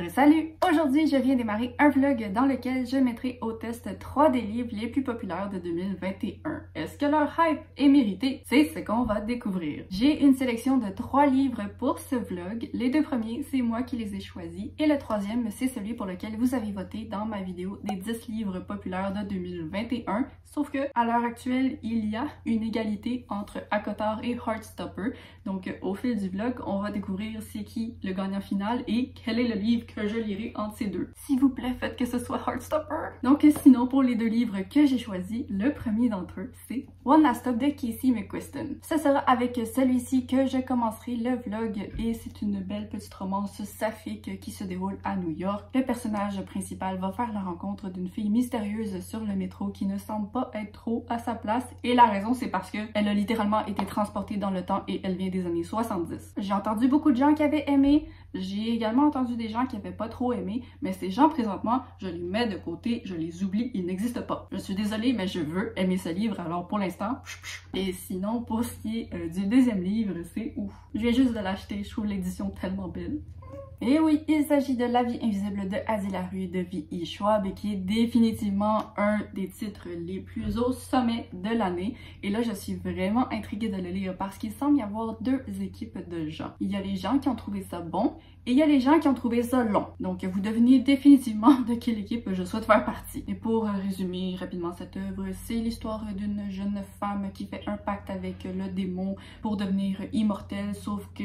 Salut! Aujourd'hui, je viens démarrer un vlog dans lequel je mettrai au test 3 des livres les plus populaires de 2021. Est-ce que leur hype est méritée? C'est ce qu'on va découvrir. J'ai une sélection de 3 livres pour ce vlog. Les 2 premiers, c'est moi qui les ai choisis et le 3e, c'est celui pour lequel vous avez voté dans ma vidéo des 10 livres populaires de 2021. Sauf que, à l'heure actuelle, il y a une égalité entre ACOTAR et Heartstopper. Donc, au fil du vlog, on va découvrir c'est qui le gagnant final et quel est le livre que je lirai entre ces deux. S'il vous plaît, faites que ce soit Heartstopper! Donc, sinon, pour les 2 livres que j'ai choisis, le premier d'entre eux, c'est One Last Stop de Casey McQuiston. Ce sera avec celui-ci que je commencerai le vlog et c'est une belle petite romance saphique qui se déroule à New York. Le personnage principal va faire la rencontre d'une fille mystérieuse sur le métro qui ne semble pas être trop à sa place et la raison c'est parce que elle a littéralement été transportée dans le temps et elle vient des années 70. J'ai entendu beaucoup de gens qui avaient aimé, j'ai également entendu des gens qui avaient pas trop aimé, mais ces gens présentement, je les mets de côté, je les oublie, ils n'existent pas. Je suis désolée, mais je veux aimer ce livre, alors pour l'instant, et sinon pour ce qui est du deuxième livre, c'est ouf. Je viens juste de l'acheter, je trouve l'édition tellement belle. Et oui, il s'agit de La vie invisible de Asie Larue de V.E. Schwab qui est définitivement un des titres les plus au sommet de l'année. Et là, je suis vraiment intriguée de le lire parce qu'il semble y avoir 2 équipes de gens. Il y a les gens qui ont trouvé ça bon et il y a les gens qui ont trouvé ça long. Donc, vous devinez définitivement de quelle équipe je souhaite faire partie. Et pour résumer rapidement cette œuvre, c'est l'histoire d'une jeune femme qui fait un pacte avec le démon pour devenir immortelle, sauf que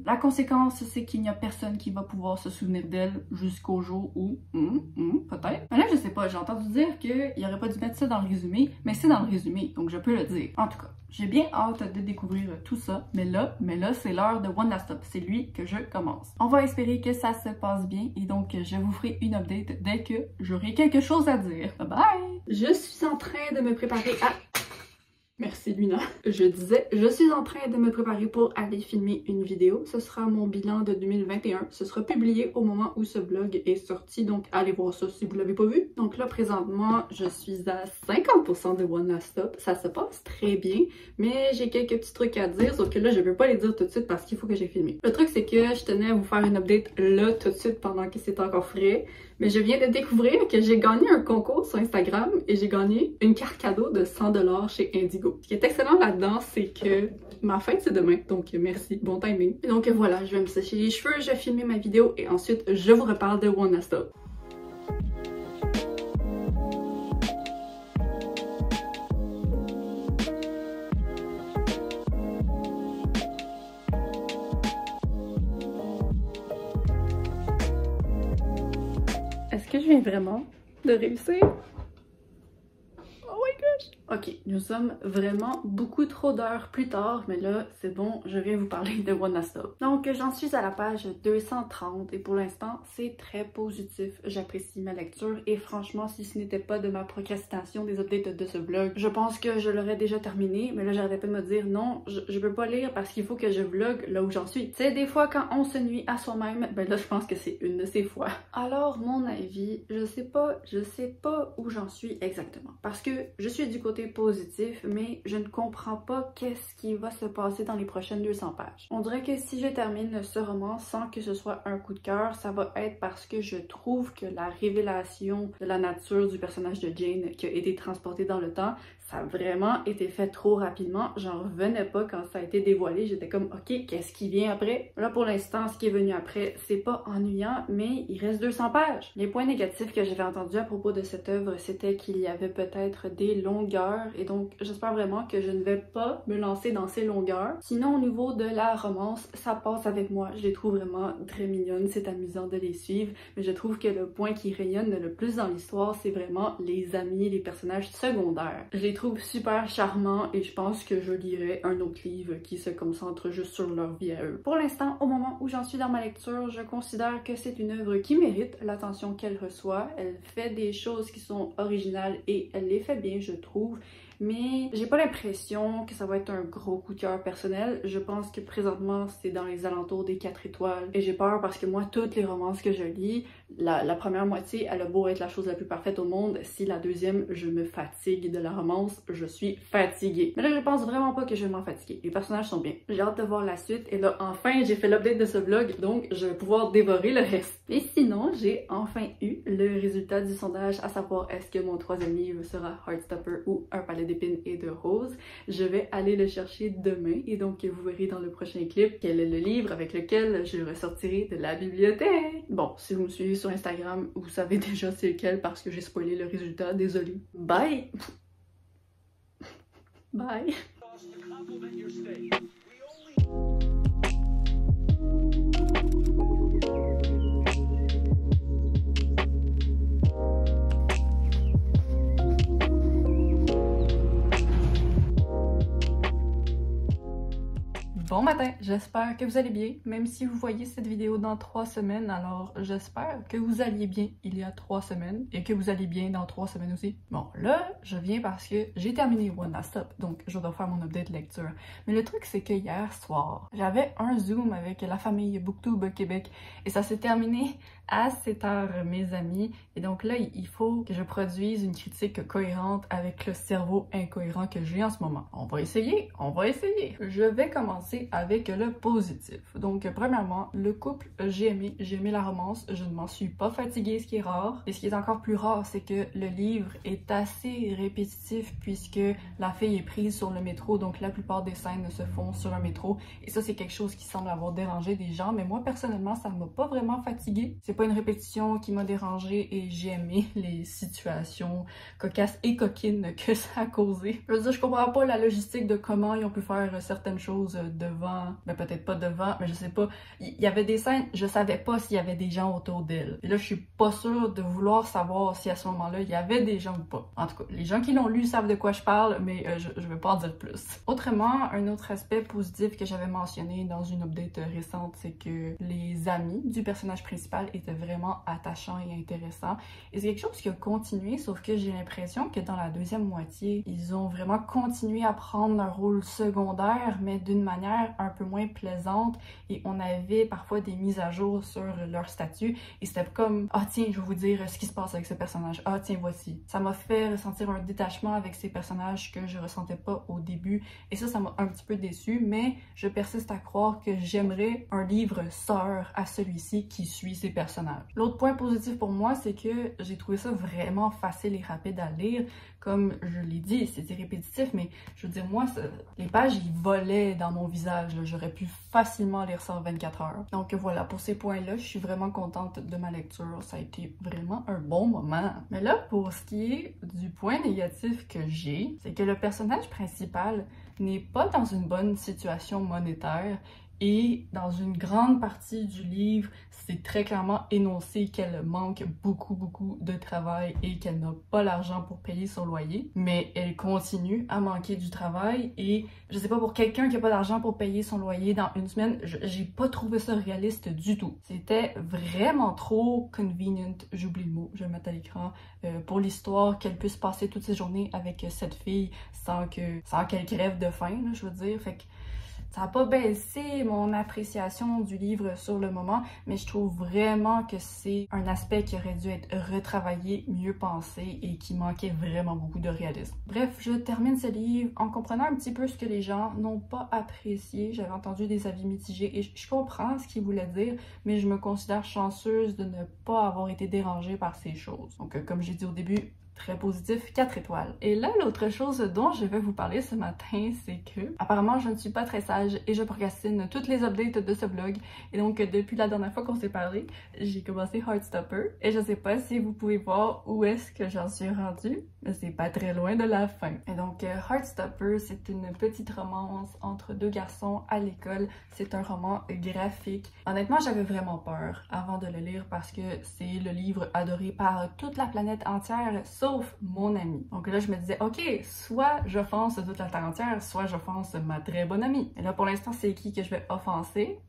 la conséquence, c'est qu'il n'y a personne qui va pouvoir se souvenir d'elle jusqu'au jour où, peut-être. Mais là, je sais pas, j'ai entendu dire qu'il aurait pas dû mettre ça dans le résumé, mais c'est dans le résumé, donc je peux le dire. En tout cas, j'ai bien hâte de découvrir tout ça, mais là, c'est l'heure de One Last Stop, c'est lui que je commence. On va espérer que ça se passe bien et donc je vous ferai une update dès que j'aurai quelque chose à dire. Bye bye! Je suis en train de me préparer à... Merci Luna. Je disais, je suis en train de me préparer pour aller filmer une vidéo. Ce sera mon bilan de 2021. Ce sera publié au moment où ce vlog est sorti, donc allez voir ça si vous l'avez pas vu. Donc là, présentement, je suis à 50% de One Last Stop. Ça se passe très bien, mais j'ai quelques petits trucs à dire, sauf que là, je veux pas les dire tout de suite parce qu'il faut que j'ai filmé. Le truc, c'est que je tenais à vous faire une update là, tout de suite, pendant que c'est encore frais. Mais je viens de découvrir que j'ai gagné un concours sur Instagram et j'ai gagné une carte cadeau de 100$ chez Indigo. Ce qui est excellent là-dedans, c'est que ma fête c'est demain, donc merci, bon timing. Et donc voilà, je vais me sécher les cheveux, je vais filmer ma vidéo et ensuite je vous reparle de One Last Stop. Est-ce que je viens vraiment de réussir? Oh my gosh! Ok, nous sommes vraiment beaucoup trop d'heures plus tard, mais là, c'est bon, je viens vous parler de One Last Stop. Donc, j'en suis à la page 230 et pour l'instant, c'est très positif. J'apprécie ma lecture et franchement, si ce n'était pas de ma procrastination des updates de ce vlog, je pense que je l'aurais déjà terminé, mais là, j'arrêtais pas de me dire non, je peux pas lire parce qu'il faut que je vlog là où j'en suis. Tu sais, des fois, quand on se nuit à soi-même, ben là, je pense que c'est une de ces fois. Alors, mon avis, je sais pas où j'en suis exactement parce que je suis du côté positif, mais je ne comprends pas qu'est-ce qui va se passer dans les prochaines 200 pages. On dirait que si je termine ce roman sans que ce soit un coup de cœur, ça va être parce que je trouve que la révélation de la nature du personnage de Jane qui a été transportée dans le temps, ça a vraiment été fait trop rapidement. J'en revenais pas quand ça a été dévoilé. J'étais comme, ok, qu'est-ce qui vient après? Là, pour l'instant, ce qui est venu après, c'est pas ennuyant, mais il reste 200 pages. Les points négatifs que j'avais entendus à propos de cette œuvre, c'était qu'il y avait peut-être des longueurs, et donc j'espère vraiment que je ne vais pas me lancer dans ces longueurs. Sinon, au niveau de la romance, ça passe avec moi. Je les trouve vraiment très mignonnes, c'est amusant de les suivre, mais je trouve que le point qui rayonne le plus dans l'histoire, c'est vraiment les amis, les personnages secondaires. Je les trouve super charmants et je pense que je lirai un autre livre qui se concentre juste sur leur vie à eux. Pour l'instant, au moment où j'en suis dans ma lecture, je considère que c'est une œuvre qui mérite l'attention qu'elle reçoit. Elle fait des choses qui sont originales et elle les fait bien, je trouve. mais j'ai pas l'impression que ça va être un gros coup de cœur personnel. Je pense que présentement c'est dans les alentours des 4 étoiles et j'ai peur parce que moi toutes les romances que je lis, la première moitié elle a beau être la chose la plus parfaite au monde, si la deuxième je me fatigue de la romance, je suis fatiguée. Mais là je pense vraiment pas que je vais m'en fatiguer. Les personnages sont bien. J'ai hâte de voir la suite et là enfin j'ai fait l'update de ce vlog donc je vais pouvoir dévorer le reste. Et sinon j'ai enfin eu le résultat du sondage à savoir est-ce que mon troisième livre sera Heartstopper ou Un palais d'épines et de roses. Je vais aller le chercher demain et donc vous verrez dans le prochain clip quel est le livre avec lequel je ressortirai de la bibliothèque. Bon, si vous me suivez sur Instagram, vous savez déjà c'est lequel parce que j'ai spoilé le résultat, désolé. Bye! Bye! Bon matin, j'espère que vous allez bien, même si vous voyez cette vidéo dans 3 semaines, alors j'espère que vous alliez bien il y a 3 semaines et que vous allez bien dans 3 semaines aussi. Bon, là, je viens parce que j'ai terminé One Last Stop, donc je dois faire mon update lecture. Mais le truc, c'est que hier soir, j'avais un Zoom avec la famille Booktube Québec et ça s'est terminé à 7 heures, mes amis. Et donc là, il faut que je produise une critique cohérente avec le cerveau incohérent que j'ai en ce moment. On va essayer, on va essayer. Je vais commencer avec le positif. Donc, premièrement, le couple, j'ai aimé la romance, je ne m'en suis pas fatiguée, ce qui est rare. Et ce qui est encore plus rare, c'est que le livre est assez répétitif puisque la fille est prise sur le métro, donc la plupart des scènes se font sur un métro. Et ça, c'est quelque chose qui semble avoir dérangé des gens, mais moi, personnellement, ça ne m'a pas vraiment fatiguée. C'est pas une répétition qui m'a dérangée et j'ai aimé les situations cocasses et coquines que ça a causé. Je veux dire, je comprends pas la logistique de comment ils ont pu faire certaines choses devant, mais peut-être pas devant, mais je sais pas. Il y avait des scènes, je savais pas s'il y avait des gens autour d'elle. Et là, je suis pas sûre de vouloir savoir si à ce moment-là, il y avait des gens ou pas. En tout cas, les gens qui l'ont lu savent de quoi je parle, mais je vais pas en dire plus. Autrement, un autre aspect positif que j'avais mentionné dans une update récente, c'est que les amis du personnage principal étaient vraiment attachants et intéressants. Et c'est quelque chose qui a continué, sauf que j'ai l'impression que dans la deuxième moitié, ils ont vraiment continué à prendre un rôle secondaire, mais d'une manière un peu moins plaisante. Et on avait parfois des mises à jour sur leur statut. Et c'était comme « Ah tiens, je vais vous dire ce qui se passe avec ce personnage. Ah tiens, voici. » Ça m'a fait ressentir un détachement avec ces personnages que je ressentais pas au début. Et ça m'a un petit peu déçue, mais je persiste à croire que j'aimerais un livre sœur à celui-ci qui suit ces personnages. L'autre point positif pour moi, c'est que j'ai trouvé ça vraiment facile et rapide à lire. Comme je l'ai dit, c'était répétitif, mais je veux dire, moi, les pages, ils volaient dans mon visage. J'aurais pu facilement lire ça en 24 heures. Donc voilà, pour ces points-là, je suis vraiment contente de ma lecture. Ça a été vraiment un bon moment. Mais là, pour ce qui est du point négatif que j'ai, c'est que le personnage principal n'est pas dans une bonne situation monétaire. Et dans une grande partie du livre, c'est très clairement énoncé qu'elle manque beaucoup de travail et qu'elle n'a pas l'argent pour payer son loyer. Mais elle continue à manquer du travail et je sais pas, pour quelqu'un qui a pas d'argent pour payer son loyer dans une semaine, j'ai pas trouvé ça réaliste du tout. C'était vraiment trop convenient, j'oublie le mot, je vais le mettre à l'écran, pour l'histoire qu'elle puisse passer toutes ses journées avec cette fille sans qu'elle crève de faim, là, je veux dire. Fait que ça n'a pas baissé mon appréciation du livre sur le moment, mais je trouve vraiment que c'est un aspect qui aurait dû être retravaillé, mieux pensé et qui manquait vraiment beaucoup de réalisme. Bref, je termine ce livre en comprenant un petit peu ce que les gens n'ont pas apprécié. J'avais entendu des avis mitigés et je comprends ce qu'ils voulaient dire, mais je me considère chanceuse de ne pas avoir été dérangée par ces choses. Donc, comme j'ai dit au début, très positif, 4 étoiles. Et là, l'autre chose dont je vais vous parler ce matin, c'est que apparemment je ne suis pas très sage et je procrastine toutes les updates de ce vlog. Et donc depuis la dernière fois qu'on s'est parlé, j'ai commencé Heartstopper et je sais pas si vous pouvez voir où est-ce que j'en suis rendue, mais c'est pas très loin de la fin. Et donc Heartstopper, c'est une petite romance entre deux garçons à l'école. C'est un roman graphique. Honnêtement, j'avais vraiment peur avant de le lire parce que c'est le livre adoré par toute la planète entière, sauf mon ami. Donc là, je me disais, ok, soit j'offense toute la terre entière, soit j'offense ma très bonne amie. Et là, pour l'instant, c'est qui que je vais offenser?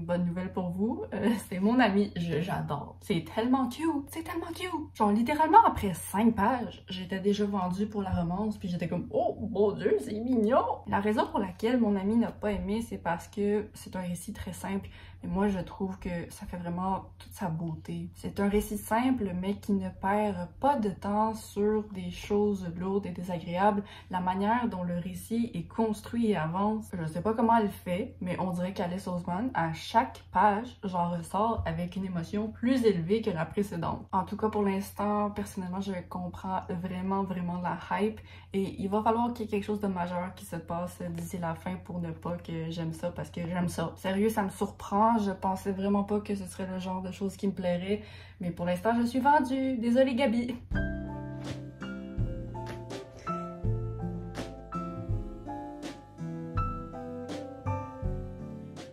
bonne nouvelle pour vous, c'est mon ami, j'adore. C'est tellement cute, c'est tellement cute. Genre littéralement après 5 pages, j'étais déjà vendue pour la romance, puis j'étais comme oh mon dieu, c'est mignon. La raison pour laquelle mon ami n'a pas aimé, c'est parce que c'est un récit très simple, mais moi je trouve que ça fait vraiment toute sa beauté. C'est un récit simple, mais qui ne perd pas de temps sur des choses lourdes et désagréables. La manière dont le récit est construit et avance, je sais pas comment elle fait, mais on dirait qu'Alice Oseman, à chaque page, j'en ressors avec une émotion plus élevée que la précédente. En tout cas, pour l'instant, personnellement, je comprends vraiment la hype et il va falloir qu'il y ait quelque chose de majeur qui se passe d'ici la fin pour ne pas que j'aime ça, parce que j'aime ça. Sérieux, ça me surprend, je pensais vraiment pas que ce serait le genre de choses qui me plairait, mais pour l'instant, je suis vendue. Désolée, Gabi!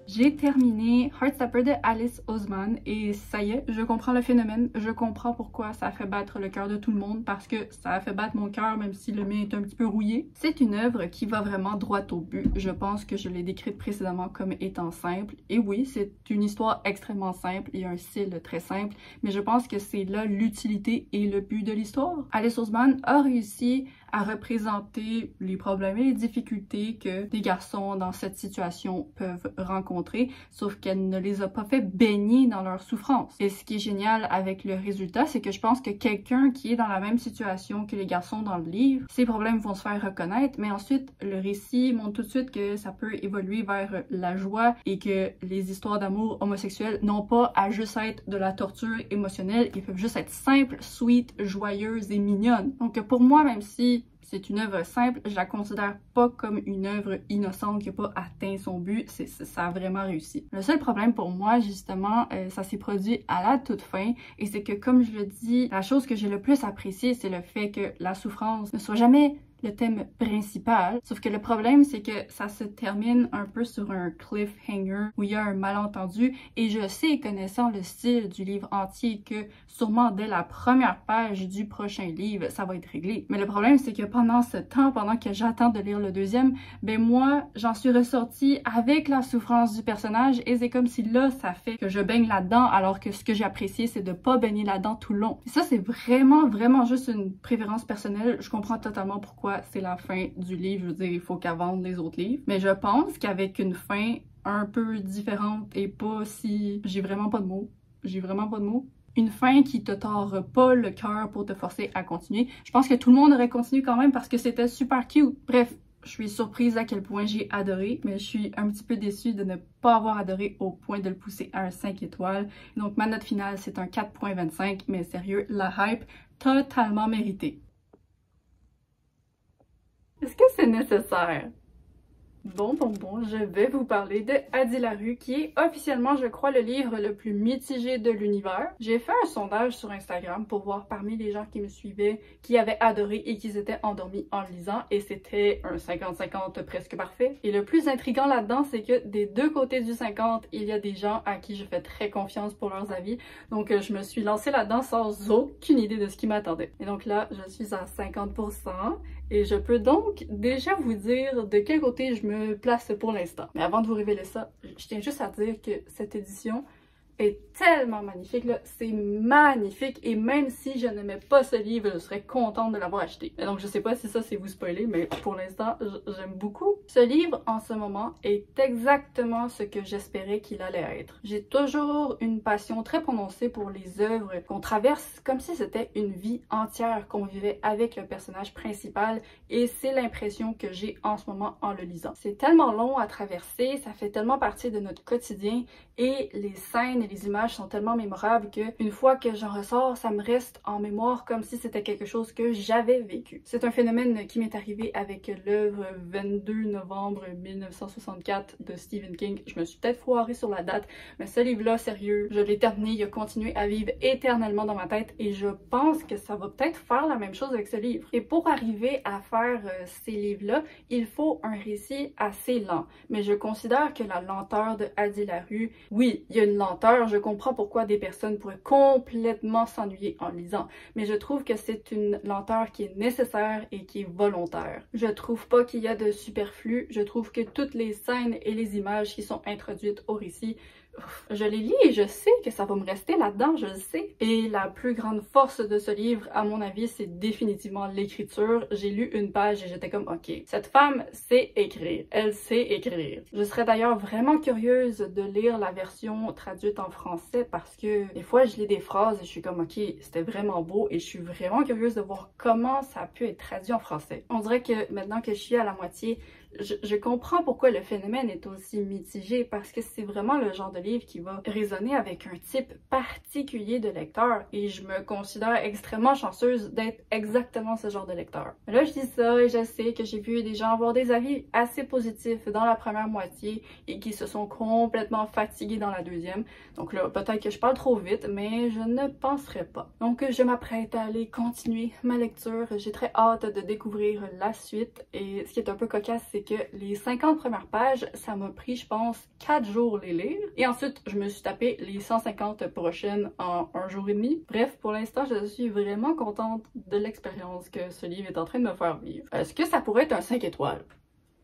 J'ai terminé Heartstopper de Alice Oseman et ça y est, je comprends le phénomène, je comprends pourquoi ça a fait battre le cœur de tout le monde, parce que ça a fait battre mon cœur même si le mien est un petit peu rouillé. C'est une œuvre qui va vraiment droit au but. Je pense que je l'ai décrite précédemment comme étant simple, et oui, c'est une histoire extrêmement simple et un style très simple, mais je pense que c'est là l'utilité et le but de l'histoire. Alice Oseman a réussi à représenter les problèmes et les difficultés que des garçons dans cette situation peuvent rencontrer, sauf qu'elle ne les a pas fait baigner dans leur souffrance. Et ce qui est génial avec le résultat, c'est que je pense que quelqu'un qui est dans la même situation que les garçons dans le livre, ses problèmes vont se faire reconnaître, mais ensuite le récit montre tout de suite que ça peut évoluer vers la joie et que les histoires d'amour homosexuels n'ont pas à juste être de la torture émotionnelle, ils peuvent juste être simples, sweet, joyeuses et mignonnes. Donc pour moi, même si c'est une œuvre simple, je la considère pas comme une œuvre innocente qui n'a pas atteint son but, ça a vraiment réussi. Le seul problème pour moi, justement, ça s'est produit à la toute fin, et c'est que, comme je le dis, la chose que j'ai le plus appréciée, c'est le fait que la souffrance ne soit jamais le thème principal. Sauf que le problème, c'est que ça se termine un peu sur un cliffhanger où il y a un malentendu, et je sais, connaissant le style du livre entier, que sûrement dès la première page du prochain livre, ça va être réglé. Mais le problème, c'est que pendant ce temps, pendant que j'attends de lire le deuxième, ben moi, j'en suis ressortie avec la souffrance du personnage, et c'est comme si là, ça fait que je baigne là-dedans, alors que ce que j'ai apprécié, c'est de pas baigner là-dedans tout le long. Et ça, c'est vraiment juste une préférence personnelle. Je comprends totalement pourquoi c'est la fin du livre. Je veux dire, il faut qu'elle vende les autres livres. Mais je pense qu'avec une fin un peu différente et pas si... J'ai vraiment pas de mots. Une fin qui te tord pas le cœur pour te forcer à continuer. Je pense que tout le monde aurait continué quand même parce que c'était super cute. Bref, je suis surprise à quel point j'ai adoré, mais je suis un petit peu déçue de ne pas avoir adoré au point de le pousser à un 5 étoiles. Donc ma note finale, c'est un 4.25, mais sérieux, la hype, totalement méritée. Est-ce que c'est nécessaire? Bon, je vais vous parler de Hadi Larue, qui est officiellement, je crois, le livre le plus mitigé de l'univers. J'ai fait un sondage sur Instagram pour voir parmi les gens qui me suivaient, qui avaient adoré et qui s'étaient endormis en le lisant, et c'était un 50-50 presque parfait. Et le plus intriguant là-dedans, c'est que des deux côtés du 50, il y a des gens à qui je fais très confiance pour leurs avis, donc je me suis lancée là-dedans sans aucune idée de ce qui m'attendait. Et donc là, je suis à 50%, et je peux donc déjà vous dire de quel côté je me place pour l'instant. Mais avant de vous révéler ça, je tiens juste à dire que cette édition est tellement magnifique, là. C'est magnifique, et même si je n'aimais pas ce livre, je serais contente de l'avoir acheté. Et donc je sais pas si ça c'est vous spoiler, mais pour l'instant, j'aime beaucoup. Ce livre, en ce moment, est exactement ce que j'espérais qu'il allait être. J'ai toujours une passion très prononcée pour les œuvres qu'on traverse comme si c'était une vie entière qu'on vivait avec le personnage principal, et c'est l'impression que j'ai en ce moment en le lisant. C'est tellement long à traverser, ça fait tellement partie de notre quotidien, et les scènes et les images sont tellement mémorables que une fois que j'en ressors, ça me reste en mémoire comme si c'était quelque chose que j'avais vécu. C'est un phénomène qui m'est arrivé avec l'œuvre 22 novembre 1964 de Stephen King. Je me suis peut-être foirée sur la date, mais ce livre-là, sérieux, je l'ai terminé, il a continué à vivre éternellement dans ma tête, et je pense que ça va peut-être faire la même chose avec ce livre. Et pour arriver à faire ces livres-là, il faut un récit assez lent. Mais je considère que la lenteur de Hadi Larue, oui, il y a une lenteur, je comprends pourquoi des personnes pourraient complètement s'ennuyer en lisant, mais je trouve que c'est une lenteur qui est nécessaire et qui est volontaire. Je trouve pas qu'il y a de superflu, je trouve que toutes les scènes et les images qui sont introduites au récit je les lis et je sais que ça va me rester là-dedans, je le sais. Et la plus grande force de ce livre, à mon avis, c'est définitivement l'écriture. J'ai lu une page et j'étais comme, ok, cette femme sait écrire, elle sait écrire. Je serais d'ailleurs vraiment curieuse de lire la version traduite en français parce que des fois, je lis des phrases et je suis comme, ok, c'était vraiment beau et je suis vraiment curieuse de voir comment ça a pu être traduit en français. On dirait que maintenant que je suis à la moitié, je comprends pourquoi le phénomène est aussi mitigé parce que c'est vraiment le genre de livre qui va résonner avec un type particulier de lecteur et je me considère extrêmement chanceuse d'être exactement ce genre de lecteur. Mais là, je dis ça et je sais que j'ai vu des gens avoir des avis assez positifs dans la première moitié et qui se sont complètement fatigués dans la deuxième. Donc là, peut-être que je parle trop vite, mais je ne penserai pas. Donc, je m'apprête à aller continuer ma lecture. J'ai très hâte de découvrir la suite et ce qui est un peu cocasse, c'est que les 50 premières pages, ça m'a pris, je pense, 4 jours les lire. Et ensuite, je me suis tapé les 150 prochaines en un jour et demi. Bref, pour l'instant, je suis vraiment contente de l'expérience que ce livre est en train de me faire vivre. Est-ce que ça pourrait être un 5 étoiles?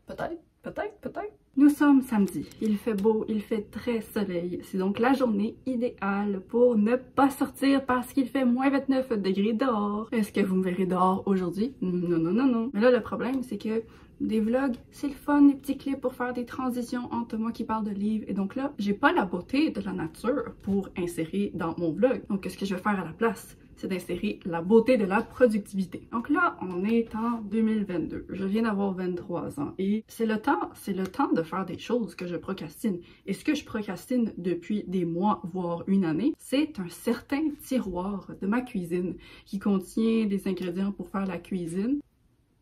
Peut-être, peut-être, peut-être. Nous sommes samedi, il fait beau, il fait très soleil. C'est donc la journée idéale pour ne pas sortir parce qu'il fait moins 29 degrés dehors. Est-ce que vous me verrez dehors aujourd'hui? Non, non, non, non. Mais là, le problème, c'est que des vlogs, c'est le fun, les petits clips pour faire des transitions entre moi qui parle de livres. Et donc là, j'ai pas la beauté de la nature pour insérer dans mon vlog. Donc, qu'est-ce que je vais faire à la place? C'est d'insérer la beauté de la productivité. Donc là, on est en 2022. Je viens d'avoir 23 ans et c'est le temps de faire des choses que je procrastine. Et ce que je procrastine depuis des mois, voire une année, c'est un certain tiroir de ma cuisine qui contient des ingrédients pour faire la cuisine,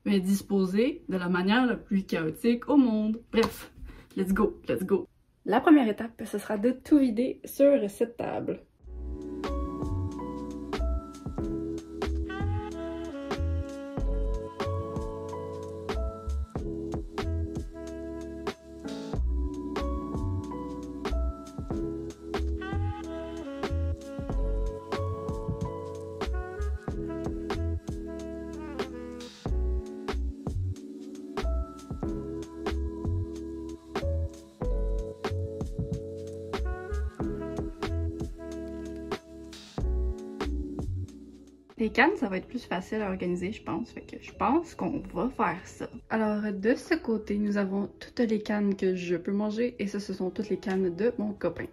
mais disposé de la manière la plus chaotique au monde. Bref, let's go, let's go. La première étape, ce sera de tout vider sur cette table. Les cannes, ça va être plus facile à organiser, je pense. Fait que je pense qu'on va faire ça. Alors, de ce côté, nous avons toutes les cannes que je peux manger et ça, ce sont toutes les cannes de mon copain.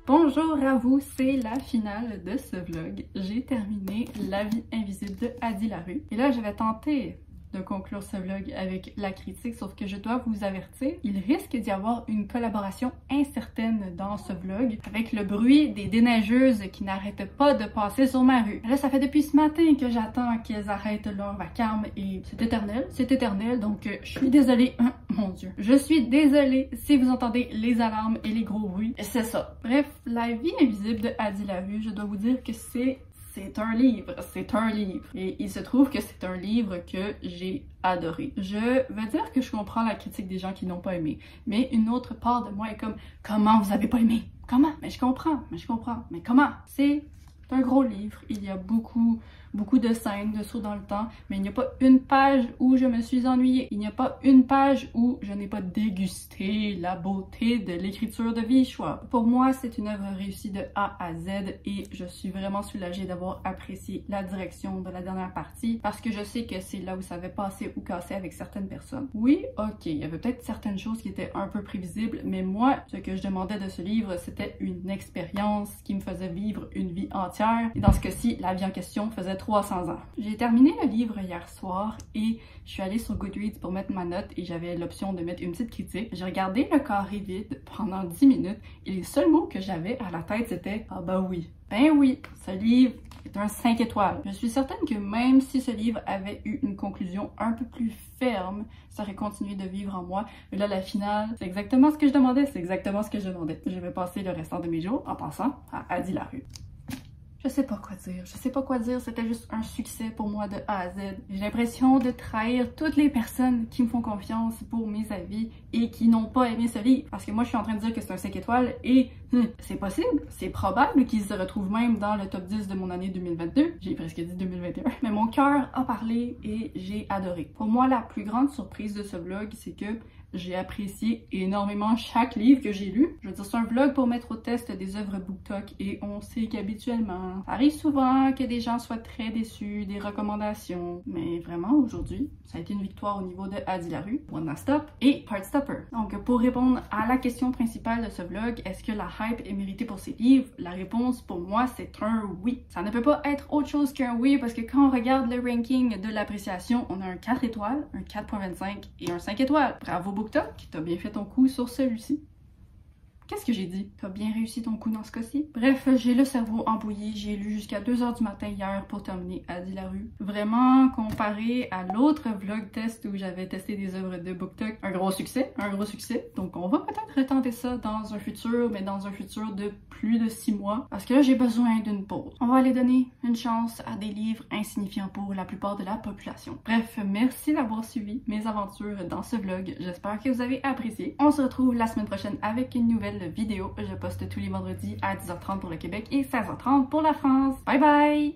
Bonjour à vous, c'est la finale de ce vlog. J'ai terminé La vie invisible de Addie Larue. Et là, je vais tenter de conclure ce vlog avec la critique, sauf que je dois vous avertir, il risque d'y avoir une collaboration incertaine dans ce vlog, avec le bruit des déneigeuses qui n'arrêtent pas de passer sur ma rue. Là, ça fait depuis ce matin que j'attends qu'elles arrêtent leur vacarme et c'est éternel, donc je suis désolée, mon Dieu. Je suis désolée si vous entendez les alarmes et les gros bruits, c'est ça. Bref, La vie invisible de Addie Larue, je dois vous dire que c'est un livre. Et il se trouve que c'est un livre que j'ai adoré. Je veux dire que je comprends la critique des gens qui n'ont pas aimé, mais une autre part de moi est comme, comment vous avez pas aimé? Comment? Mais je comprends, mais comment? C'est un gros livre, il y a beaucoup de scènes, de sauts dans le temps, mais il n'y a pas une page où je me suis ennuyée. Il n'y a pas une page où je n'ai pas dégusté la beauté de l'écriture de V. Schwab. Pour moi, c'est une œuvre réussie de A à Z et je suis vraiment soulagée d'avoir apprécié la direction de la dernière partie parce que je sais que c'est là où ça avait passé ou cassé avec certaines personnes. Oui, ok, il y avait peut-être certaines choses qui étaient un peu prévisibles, mais moi, ce que je demandais de ce livre, c'était une expérience qui me faisait vivre une vie entière. Et dans ce cas-ci, la vie en question faisait 300 ans. J'ai terminé le livre hier soir et je suis allée sur Goodreads pour mettre ma note et j'avais l'option de mettre une petite critique. J'ai regardé le carré vide pendant 10 minutes et les seuls mots que j'avais à la tête c'était « Ah ben oui, ce livre est un 5 étoiles. » Je suis certaine que même si ce livre avait eu une conclusion un peu plus ferme, ça aurait continué de vivre en moi. Mais là, la finale, c'est exactement ce que je demandais, Je vais passer le restant de mes jours en pensant à Addie Larue. Je sais pas quoi dire, c'était juste un succès pour moi de A à Z. J'ai l'impression de trahir toutes les personnes qui me font confiance pour mes avis et qui n'ont pas aimé ce livre. Parce que moi, je suis en train de dire que c'est un 5 étoiles et c'est possible, c'est probable qu'il se retrouve même dans le top 10 de mon année 2022. J'ai presque dit 2021. Mais mon cœur a parlé et j'ai adoré. Pour moi, la plus grande surprise de ce vlog, c'est que J'ai apprécié énormément chaque livre que j'ai lu. Je veux dire, c'est un vlog pour mettre au test des œuvres BookTok et on sait qu'habituellement, ça arrive souvent que des gens soient très déçus des recommandations. Mais vraiment, aujourd'hui, ça a été une victoire au niveau de Adilaru, One Last Stop et Heartstopper. Donc, pour répondre à la question principale de ce vlog, est-ce que la hype est méritée pour ces livres? La réponse, pour moi, c'est un oui. Ça ne peut pas être autre chose qu'un oui parce que quand on regarde le ranking de l'appréciation, on a un 4 étoiles, un 4.25 et un 5 étoiles. Bravo BookTok, t'as bien fait ton coup sur celui-ci. Qu'est-ce que j'ai dit? T'as bien réussi ton coup dans ce cas-ci? Bref, j'ai le cerveau embrouillé, j'ai lu jusqu'à 2h du matin hier pour terminer Adilaru. Vraiment, comparé à l'autre vlog test où j'avais testé des œuvres de BookTok, un gros succès. Donc on va peut-être retenter ça dans un futur, mais dans un futur de plus de 6 mois, parce que là j'ai besoin d'une pause. On va aller donner une chance à des livres insignifiants pour la plupart de la population. Bref, merci d'avoir suivi mes aventures dans ce vlog, j'espère que vous avez apprécié. On se retrouve la semaine prochaine avec une nouvelle vidéo. Je poste tous les vendredis à 10h30 pour le Québec et 16h30 pour la France. Bye bye!